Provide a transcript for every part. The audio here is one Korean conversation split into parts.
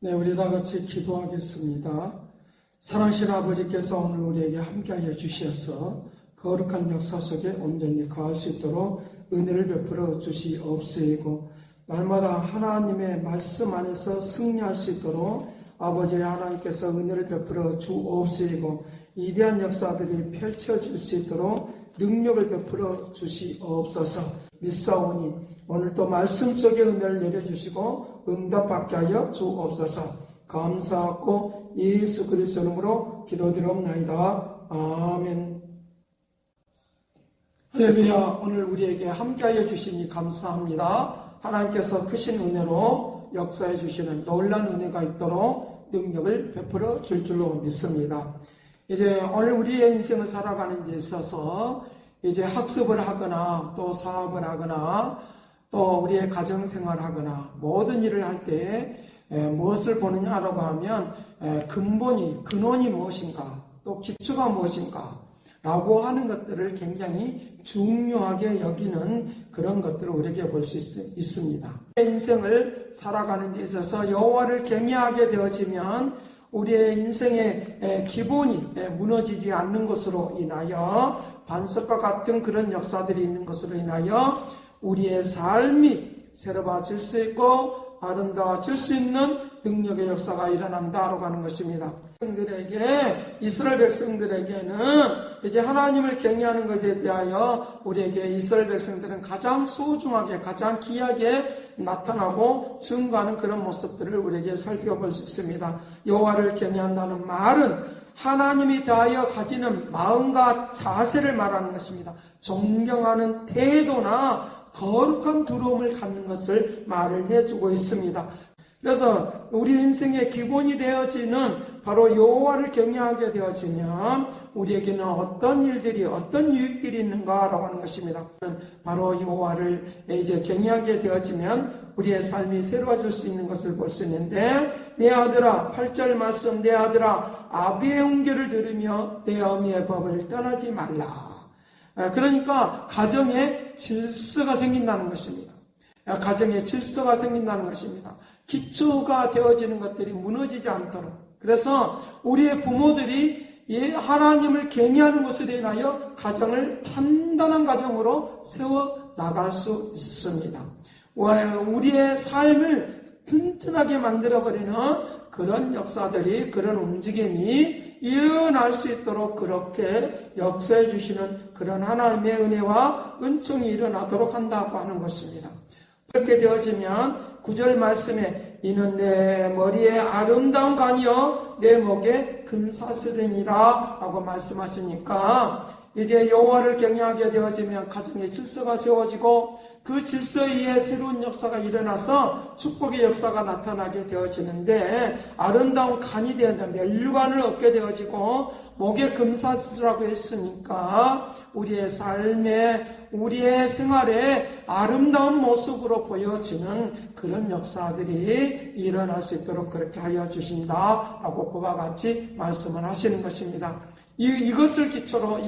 네, 우리 다 같이 기도하겠습니다. 사랑하신 아버지께서 오늘 우리에게 함께하여 주시어서 거룩한 역사 속에 온전히 거할 수 있도록 은혜를 베풀어 주시옵시고, 날마다 하나님의 말씀 안에서 승리할 수 있도록 아버지 하나님께서 은혜를 베풀어 주옵시고, 위대한 역사들이 펼쳐질 수 있도록 능력을 베풀어 주시옵소서. 믿사오니 오늘도 말씀 속에 은혜를 내려주시고 응답받게 하여 주옵소서. 감사하고 예수 그리스도 이름으로 기도드리옵나이다. 아멘. 할렐루야. 오늘 우리에게 함께하여 주시니 감사합니다. 하나님께서 크신 은혜로 역사해 주시는 놀라운 은혜가 있도록 능력을 베풀어 줄 줄로 믿습니다. 이제 오늘 우리의 인생을 살아가는 데 있어서 이제 학습을 하거나 또 사업을 하거나 또 우리의 가정생활을 하거나 모든 일을 할 때 무엇을 보느냐라고 하면 근원이 무엇인가, 또 기초가 무엇인가 라고 하는 것들을 굉장히 중요하게 여기는 그런 것들을 우리에게 볼 수 있습니다. 인생을 살아가는 데 있어서 여호와를 경외하게 되어지면 우리의 인생의 기본이 무너지지 않는 것으로 인하여 반석과 같은 그런 역사들이 있는 것으로 인하여 우리의 삶이 새로워질 수 있고 아름다워질 수 있는 능력의 역사가 일어난다라고 하는 것입니다. 이스라엘 백성들에게는 이제 하나님을 경외하는 것에 대하여 우리에게 이스라엘 백성들은 가장 소중하게, 가장 귀하게 나타나고 증거하는 그런 모습들을 우리에게 살펴볼 수 있습니다. 여호와를 경외한다는 말은 하나님에 대하여 가지는 마음과 자세를 말하는 것입니다. 존경하는 태도나 거룩한 두려움을 갖는 것을 말을 해주고 있습니다. 그래서 우리 인생의 기본이 되어지는 바로 여호와를 경외하게 되어지면 우리에게는 어떤 일들이, 어떤 유익들이 있는가라고 하는 것입니다. 바로 여호와를 이제 경외하게 되어지면 우리의 삶이 새로워질 수 있는 것을 볼 수 있는데, 내 아들아, 8절 말씀, 내 아들아, 아비의 훈계를 들으며 내 어미의 법을 떠나지 말라. 그러니까 가정에 질서가 생긴다는 것입니다. 가정에 질서가 생긴다는 것입니다. 기초가 되어지는 것들이 무너지지 않도록. 그래서 우리의 부모들이 하나님을 경외하는 것에 인하여 가정을 단단한 가정으로 세워 나갈 수 있습니다. 우리의 삶을 튼튼하게 만들어버리는 그런 역사들이, 그런 움직임이 일어날 수 있도록 그렇게 역사해 주시는 그런 하나님의 은혜와 은총이 일어나도록 한다고 하는 것입니다. 그렇게 되어지면 9절 말씀에 이는 내 머리에 아름다운 관이요 내 목에 금사슬이니라 라고 말씀하시니까, 이제 여호와를 경외하게 되어지면 가정의 질서가 세워지고 그 질서에 의해 새로운 역사가 일어나서 축복의 역사가 나타나게 되어지는데, 아름다운 간이 되어진다, 멸류관을 얻게 되어지고 목에 금사슬이라고 했으니까 우리의 삶에, 우리의 생활에 아름다운 모습으로 보여지는 그런 역사들이 일어날 수 있도록 그렇게 하여 주신다라고 그와 같이 말씀을 하시는 것입니다. 이것을 기초로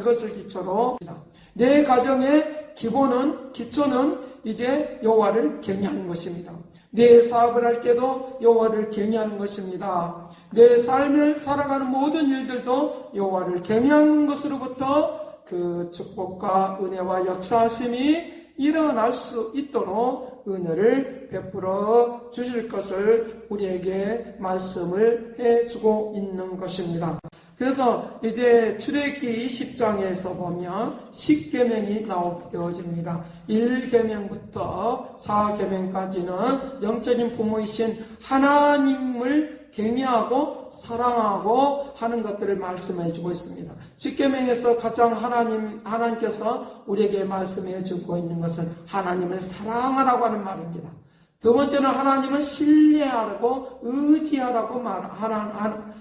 내 가정의 기초는 이제 여호와를 경외하는 것입니다. 내 사업을 할 때도 여호와를 경외하는 것입니다. 내 삶을 살아가는 모든 일들도 여호와를 경외하는 것으로부터 그 축복과 은혜와 역사하심이 일어날 수 있도록 은혜를 베풀어 주실 것을 우리에게 말씀을 해주고 있는 것입니다. 그래서 이제 출애굽기 20장에서 보면 10계명이 나오어집니다. 1계명부터 4계명까지는 영적인 부모이신 하나님을 경외하고 사랑하고 하는 것들을 말씀해 주고 있습니다. 10계명에서 가장 하나님께서 우리에게 말씀해 주고 있는 것은 하나님을 사랑하라고 하는 말입니다. 두 번째는 하나님을 신뢰하라고, 의지하라고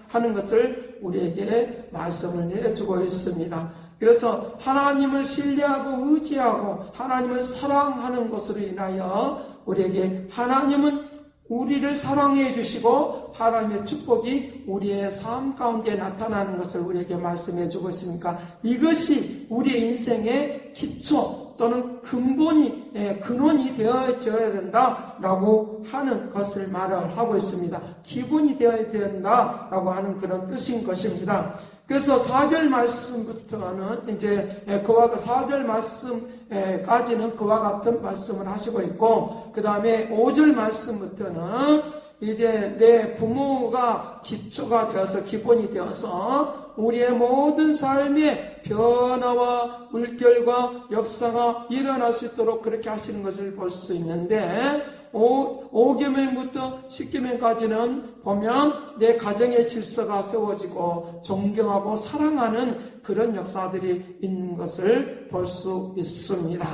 하는 것을 우리에게 말씀을 내주고 있습니다. 그래서 하나님을 신뢰하고 의지하고 하나님을 사랑하는 것으로 인하여 우리에게 하나님은 우리를 사랑해 주시고 하나님의 축복이 우리의 삶 가운데 나타나는 것을 우리에게 말씀해 주고 있으니까, 이것이 우리의 인생의 기초, 또는 근원이 되어져야 된다라고 하는 것을 말을 하고 있습니다. 기본이 되어야 된다라고 하는 그런 뜻인 것입니다. 그래서 4절 말씀부터는 이제 4절 말씀까지는 그와 같은 말씀을 하시고 있고, 그 다음에 5절 말씀부터는 이제 내 부모가 기초가 되어서 기본이 되어서 우리의 모든 삶의 변화와 물결과 역사가 일어날 수 있도록 그렇게 하시는 것을 볼 수 있는데, 5계명부터 10계명까지는 보면 내 가정의 질서가 세워지고 존경하고 사랑하는 그런 역사들이 있는 것을 볼 수 있습니다.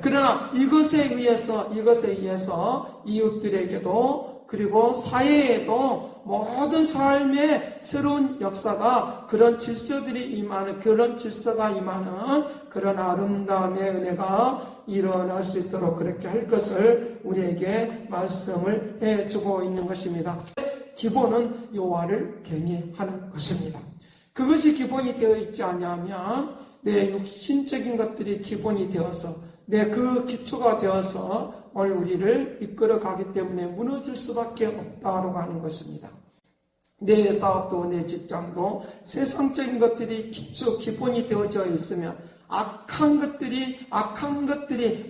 그러나 이것에 의해서 이웃들에게도 그리고 사회에도 모든 삶의 새로운 역사가 그런 질서가 임하는 그런 아름다움의 은혜가 일어날 수 있도록 그렇게 할 것을 우리에게 말씀을 해주고 있는 것입니다. 기본은 여호와를 경외하는 것입니다. 그것이 기본이 되어 있지 않냐면 내 육신적인 것들이 기본이 되어서 내 그 기초가 되어서 오늘 우리를 이끌어가기 때문에 무너질 수밖에 없다고 하는 것입니다. 내 사업도 내 직장도 세상적인 것들이 기본이 되어져 있으면 악한 것들이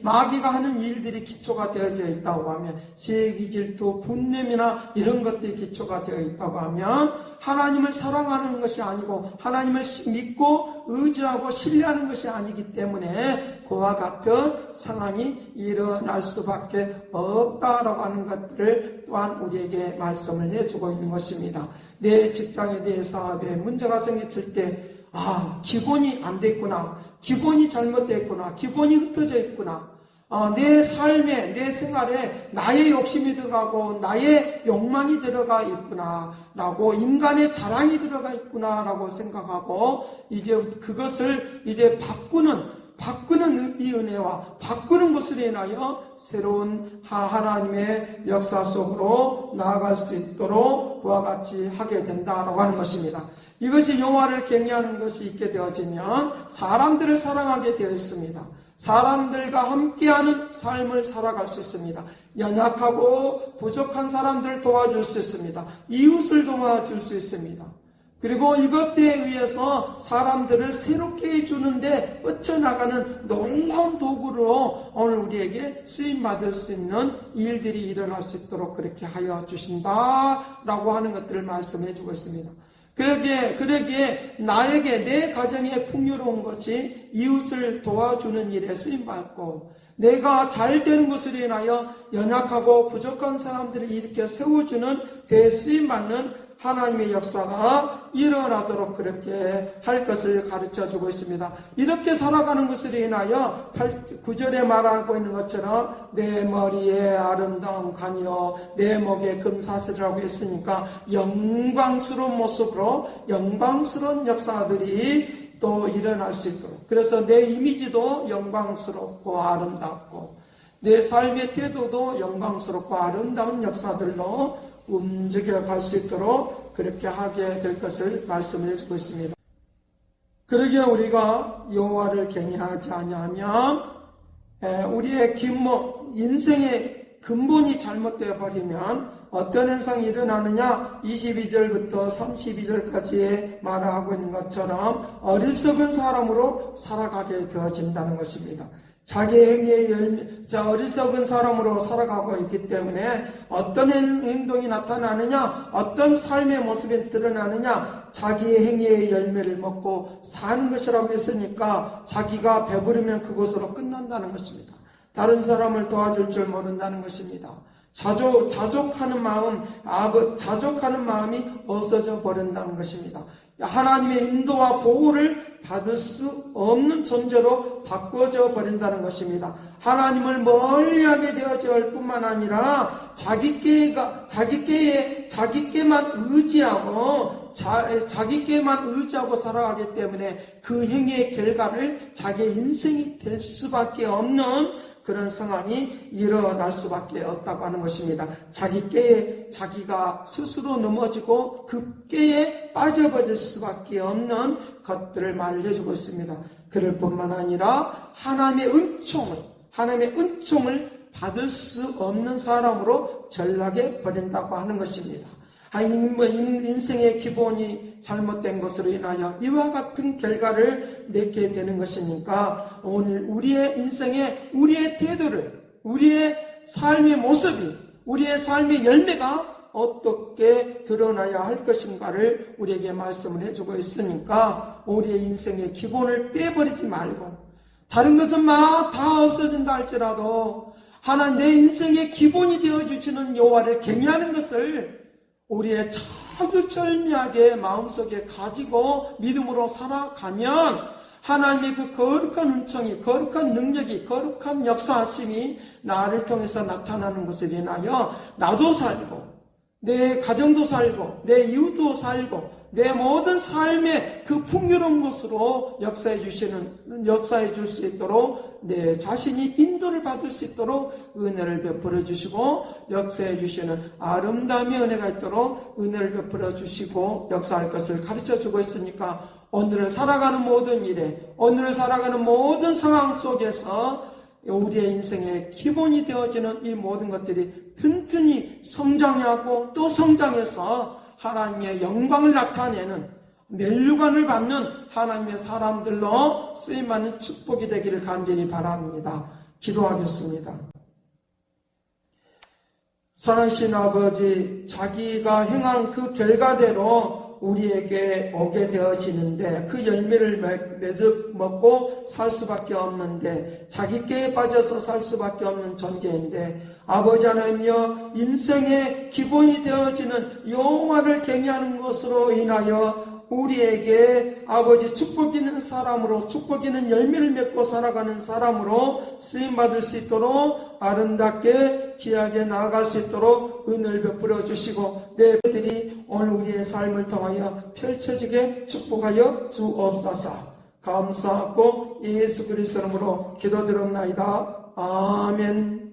마귀가 하는 일들이 기초가 되어져 있다고 하면 시기, 질투, 분냄이나 이런 것들이 기초가 되어 있다고 하면 하나님을 사랑하는 것이 아니고 하나님을 믿고 의지하고 신뢰하는 것이 아니기 때문에 그와 같은 상황이 일어날 수밖에 없다라고 하는 것들을 또한 우리에게 말씀을 해주고 있는 것입니다. 내 직장에 내 사업에 문제가 생겼을 때 기본이 안 돼 있구나. 기본이 잘못되어 있구나. 기본이 흩어져 있구나. 내 삶에, 내 생활에 나의 욕심이 들어가고 나의 욕망이 들어가 있구나. 라고 인간의 자랑이 들어가 있구나. 라고 생각하고 이제 그것을 이제 바꾸는 이 은혜와 바꾸는 것으로 인하여 새로운 하나님의 역사 속으로 나아갈 수 있도록 그와 같이 하게 된다라고 하는 것입니다. 이것이 여호와를 경외하는 것이 있게 되어지면 사람들을 사랑하게 되어 있습니다. 사람들과 함께하는 삶을 살아갈 수 있습니다. 연약하고 부족한 사람들을 도와줄 수 있습니다. 이웃을 도와줄 수 있습니다. 그리고 이것에 의해서 사람들을 새롭게 해주는데 뻗쳐나가는 놀라운 도구로 오늘 우리에게 쓰임받을 수 있는 일들이 일어날 수 있도록 그렇게 하여 주신다라고 하는 것들을 말씀해 주고 있습니다. 그러기에 나에게 내 가정에 풍요로운 것이 이웃을 도와주는 일에 쓰임받고 내가 잘 되는 것으로 인하여 연약하고 부족한 사람들을 이렇게 세워주는 데 쓰임받는 하나님의 역사가 일어나도록 그렇게 할 것을 가르쳐주고 있습니다. 이렇게 살아가는 것으로 인하여 9절에 말하고 있는 것처럼 내 머리에 아름다운 관이요 내 목에 금사슬이라고 했으니까 영광스러운 모습으로 영광스러운 역사들이 또 일어날 수 있도록, 그래서 내 이미지도 영광스럽고 아름답고 내 삶의 태도도 영광스럽고 아름다운 역사들로 움직여 갈 수 있도록 그렇게 하게 될 것을 말씀을 해주고 있습니다. 그러기에 우리가 여호와를 경외하지 아니하면 우리의 인생의 근본이 잘못되어 버리면 어떤 현상이 일어나느냐, 22절부터 32절까지의 말을 하고 있는 것처럼 어리석은 사람으로 살아가게 되어진다는 것입니다. 자기 행위의 어리석은 사람으로 살아가고 있기 때문에 어떤 행동이 나타나느냐, 어떤 삶의 모습이 드러나느냐, 자기의 행위의 열매를 먹고 사는 것이라고 했으니까 자기가 배부르면 그것으로 끝난다는 것입니다. 다른 사람을 도와줄 줄 모른다는 것입니다. 자족하는 마음이 없어져 버린다는 것입니다. 하나님의 인도와 보호를 받을 수 없는 존재로 바꿔져 버린다는 것입니다. 하나님을 멀리하게 되어질 뿐만 아니라 자기께만 의지하고 살아가기 때문에 그 행위의 결과를 자기의 인생이 될 수밖에 없는 그런 상황이 일어날 수밖에 없다고 하는 것입니다. 자기 깨에 자기가 스스로 넘어지고 그 깨에 빠져버릴 수밖에 없는 것들을 말을 해주고 있습니다. 그럴 뿐만 아니라 하나님의 은총을 받을 수 없는 사람으로 전락해 버린다고 하는 것입니다. 인생의 기본이 잘못된 것으로 인하여 이와 같은 결과를 맺게 되는 것이니까 오늘 우리의 인생에 우리의 태도를, 우리의 삶의 모습이, 우리의 삶의 열매가 어떻게 드러나야 할 것인가를 우리에게 말씀을 해주고 있으니까 우리의 인생의 기본을 빼버리지 말고 다른 것은 막 다 없어진다 할지라도 하나님 내 인생의 기본이 되어주시는 여호와를 경외하는 것을 우리의 차두절미하게 마음속에 가지고 믿음으로 살아가면 하나님의 그 거룩한 은총이, 거룩한 능력이, 거룩한 역사하심이 나를 통해서 나타나는 것을 인하여 나도 살고 내 가정도 살고 내 이웃도 살고 내 모든 삶의 그 풍요로운 것으로 역사해 줄 수 있도록 내 자신이 인도를 받을 수 있도록 은혜를 베풀어 주시고 역사해 주시는 아름다움의 은혜가 있도록 은혜를 베풀어 주시고 역사할 것을 가르쳐 주고 있으니까 오늘을 살아가는 모든 일에, 오늘을 살아가는 모든 상황 속에서 우리의 인생의 기본이 되어지는 이 모든 것들이 튼튼히 성장하고 또 성장해서 하나님의 영광을 나타내는 면류관을 받는 하나님의 사람들로 쓰임받는 축복이 되기를 간절히 바랍니다. 기도하겠습니다. 선하신 아버지, 자기가 행한 그 결과대로 우리에게 오게 되어지는데 그 열매를 먹고 살 수밖에 없는데 자기 깨에 빠져서 살 수밖에 없는 존재인데 아버지 하나님이여 인생의 기본이 되어지는 여호와를 경외하는 것으로 인하여 우리에게 아버지 축복 있는 사람으로 축복 있는 열매를 맺고 살아가는 사람으로 쓰임받을 수 있도록 아름답게 귀하게 나아갈 수 있도록 은혜를 베풀어 주시고 내 배들이 오늘 우리의 삶을 통하여 펼쳐지게 축복하여 주옵소서. 감사하고 예수 그리스도 이름으로 기도드렸나이다. 아멘.